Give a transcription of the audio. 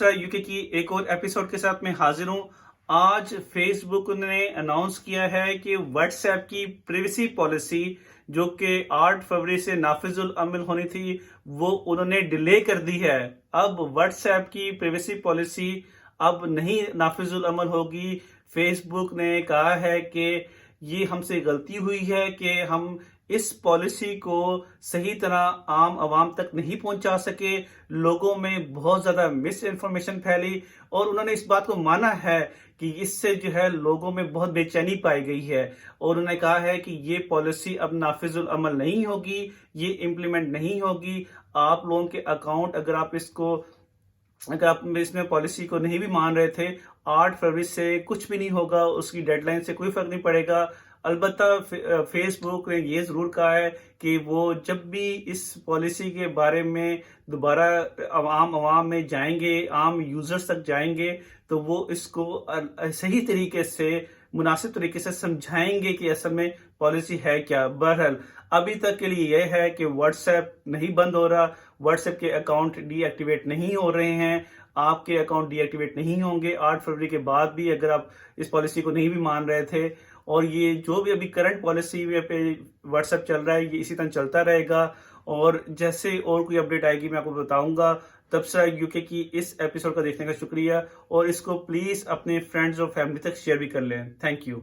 UK की एक और एपिसोड के साथ मैं हाजिर हूं। आज फेसबुक ने अनाउंस किया है कि व्हाट्सएप की प्राइवेसी पॉलिसी जो कि 8 फरवरी से नाफिजुल अमल होनी थी, वो उन्होंने डिले कर दी है। अब व्हाट्सएप की प्राइवेसी पॉलिसी अब नहीं नाफिजुल अमल होगी। फेसबुक ने कहा है कि ये हमसे गलती हुई है कि हम इस पॉलिसी को सही तरह आम आवाम तक नहीं पहुंचा सके। लोगों में बहुत ज़्यादा मिस इन्फॉर्मेशन फैली और उन्होंने इस बात को माना है कि इससे जो है लोगों में बहुत बेचैनी पाई गई है। और उन्होंने कहा है कि ये पॉलिसी अब नाफिजुल अमल नहीं होगी, ये इम्प्लीमेंट नहीं होगी। आप लोगों के अकाउंट अगर आप इसमें पॉलिसी को नहीं भी मान रहे थे, 8 फरवरी से कुछ भी नहीं होगा, उसकी डेडलाइन से कोई फर्क नहीं पड़ेगा। अलबत्ता फेसबुक ने ये ज़रूर कहा है कि वो जब भी इस पॉलिसी के बारे में दोबारा आम आवाम में जाएंगे, आम यूज़र्स तक जाएंगे, तो वो इसको सही तरीके से, मुनासिब तरीके से समझाएंगे कि असल में पॉलिसी है क्या। बहरहाल अभी तक के लिए यह है कि व्हाट्सएप नहीं बंद हो रहा, व्हाट्सएप के अकाउंट डीएक्टिवेट नहीं हो रहे हैं, आपके अकाउंट डीएक्टिवेट नहीं होंगे 8 फरवरी के बाद भी, अगर आप इस पॉलिसी को नहीं भी मान रहे थे। और ये जो भी अभी करंट पॉलिसी पे व्हाट्सएप चल रहा है, ये इसी तरह चलता रहेगा। और जैसे और कोई अपडेट आएगी मैं आपको बताऊंगा। तब से यूके की इस एपिसोड का देखने का शुक्रिया, और इसको प्लीज़ अपने फ्रेंड्स और फैमिली तक शेयर भी कर लें। Thank you.